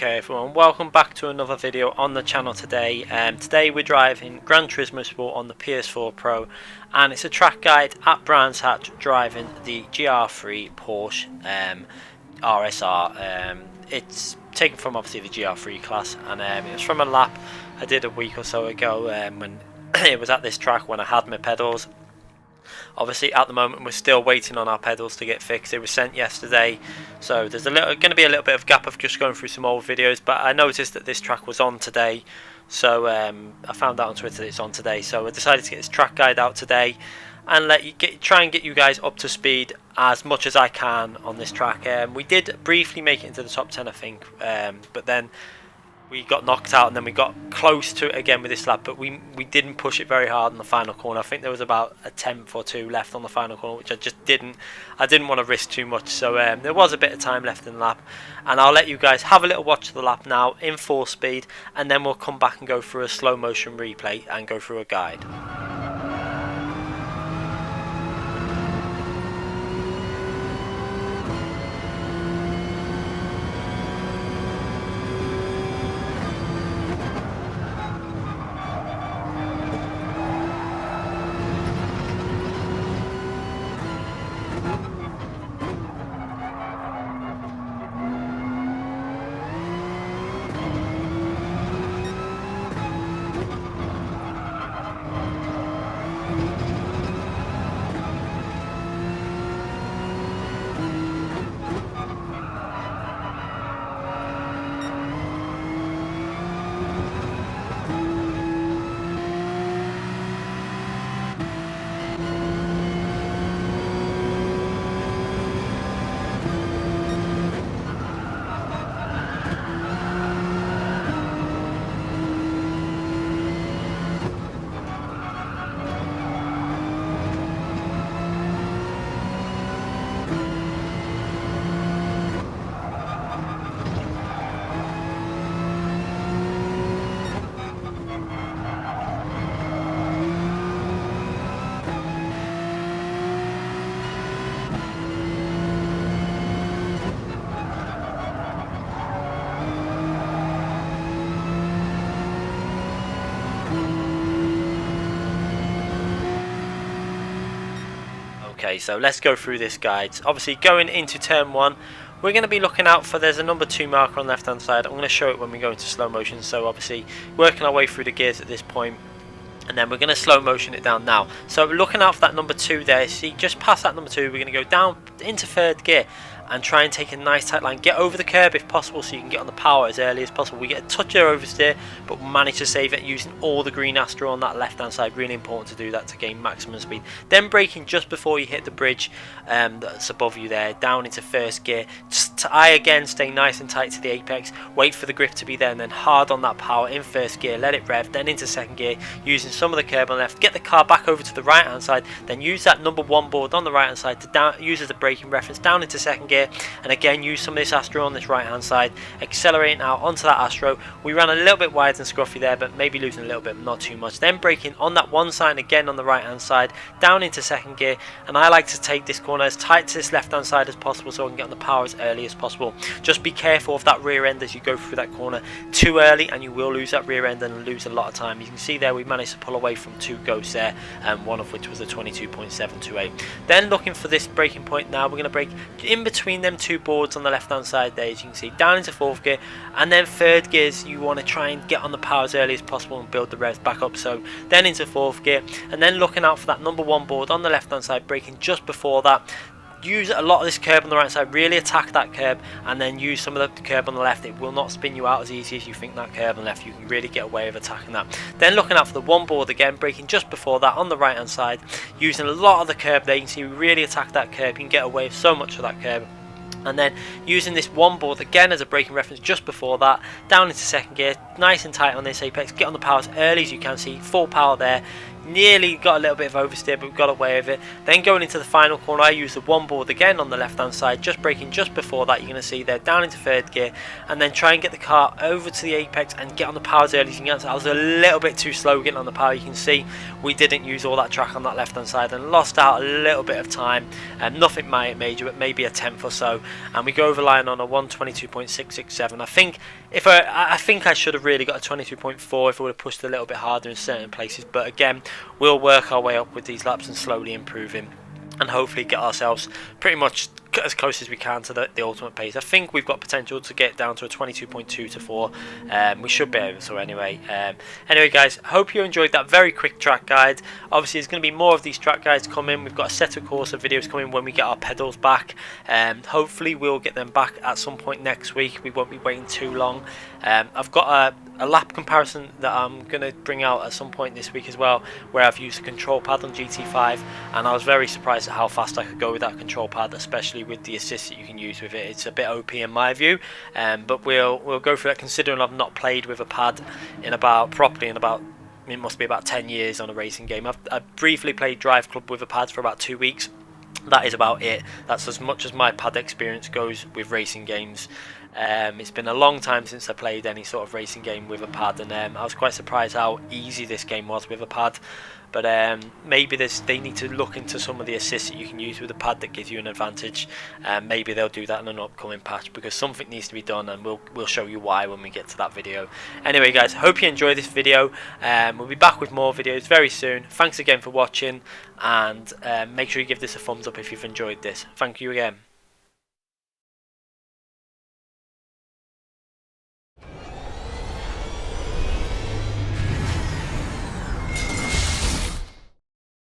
Okay everyone, welcome back to another video on the channel today. Today we're driving Gran Turismo Sport on the PS4 Pro, and it's a track guide at Brands Hatch driving the GR.3 Porsche RSR. It's taken from obviously the GR.3 class, and it was from a lap I did a week or so ago when it was at this track when I had my pedals. Obviously at the moment we're still waiting on our pedals to get fixed. It was sent yesterday, so there's going to be a little bit of gap of just going through some old videos, but I noticed that this track was on today, so I found out on Twitter that it's on today, so I decided to get this track guide out today and try and get you guys up to speed as much as I can on this track. We did briefly make it into the top 10 I think, but then we got knocked out, and then we got close to it again with this lap, but we didn't push it very hard in the final corner. I think there was about a tenth or two left on the final corner, which I didn't want to risk too much, so there was a bit of time left in the lap, and I'll let you guys have a little watch of the lap now in full speed, and then we'll come back and go through a slow motion replay and go through a guide. Okay, so let's go through this guide. Obviously going into turn 1, we're going to be looking out for, there's a number 2 marker on the left hand side. I'm going to show it when we go into slow motion, so obviously working our way through the gears at this point, and then we're going to slow motion it down now. So looking out for that number 2 there, see just past that number 2 we're going to go down into 3rd gear and try and take a nice tight line, get over the curb if possible so you can get on the power as early as possible. We get a touch of oversteer, but we manage to save it using all the green Astro on that left hand side. Really important to do that to gain maximum speed. Then braking just before you hit the bridge that's above you there, down into 1st gear. Just TYHE again, stay nice and tight to the apex, wait for the grip to be there, and then hard on that power in 1st gear, let it rev, then into 2nd gear using some of the curb on the left, get the car back over to the right hand side, then use that number 1 board on the right hand side to use as a braking reference down into 2nd gear, and again use some of this Astro on this right hand side, accelerating out onto that Astro. We ran a little bit wide and scruffy there, but maybe losing a little bit, but not too much. Then braking on that one side again on the right hand side, down into 2nd gear, and I like to take this corner as tight to this left hand side as possible so I can get on the power as early as possible. Just be careful of that rear end as you go through that corner too early, and you will lose that rear end and lose a lot of time. You can see there we managed to pull away from 2 ghosts there, one of which was a 22.728. Then looking for this braking point now, we're going to brake in between them 2 boards on the left hand side there, as you can see, down into 4th gear, and then 3rd gears you want to try and get on the power as early as possible and build the revs back up, so then into 4th gear, and then looking out for that number 1 board on the left hand side, braking just before that. Use a lot of this curb on the right side, really attack that curb, and then use some of the curb on the left. It will not spin you out as easy as you think. That curb on the left, you can really get away with attacking that. Then looking out for the 1 board again, braking just before that on the right hand side, using a lot of the curb there. You can see we really attack that curb, you can get away with so much of that curb. And then using this 1 board again as a braking reference just before that, down into 2nd gear, nice and tight on this apex, get on the power as early as you can, see full power there, nearly got a little bit of oversteer, but we got away with it. Then going into the final corner, I used the one board again on the left hand side, just braking just before that. You're going to see there down into third gear, and then try and get the car over to the apex and get on the power as early as you can. So I was a little bit too slow getting on the power. You can see we didn't use all that track on that left hand side and lost out a little bit of time. Nothing major, but maybe a tenth or so, and we go over line on a 122.667. I think I should have really got a 22.4 if I would have pushed a little bit harder in certain places, but again, we'll work our way up with these laps and slowly improving, and hopefully get ourselves pretty much as close as we can to the ultimate pace. I think we've got potential to get down to a 22.2 to 4. We should be able to anyway. Anyway guys, hope you enjoyed that very quick track guide. Obviously there's going to be more of these track guides coming. We've got a set of course of videos coming when we get our pedals back. Hopefully we'll get them back at some point next week. We won't be waiting too long. I've got a lap comparison that I'm going to bring out at some point this week as well, where I've used a control pad on GT5, and I was very surprised at how fast I could go with that control pad, especially with the assist that you can use with it. It's a bit OP in my view, but we'll go through that, considering I've not played with a pad properly in about it must be about 10 years on a racing game. I've briefly played Drive Club with a pad for about 2 weeks. That is about it. That's as much as my pad experience goes with racing games. It's been a long time since I played any sort of racing game with a pad, and I was quite surprised how easy this game was with a pad. But maybe they need to look into some of the assists that you can use with a pad that gives you an advantage. Maybe they'll do that in an upcoming patch, because something needs to be done, and we'll show you why when we get to that video. Anyway guys, hope you enjoyed this video. We'll be back with more videos very soon. Thanks again for watching, and make sure you give this a thumbs up if you've enjoyed this. Thank you again.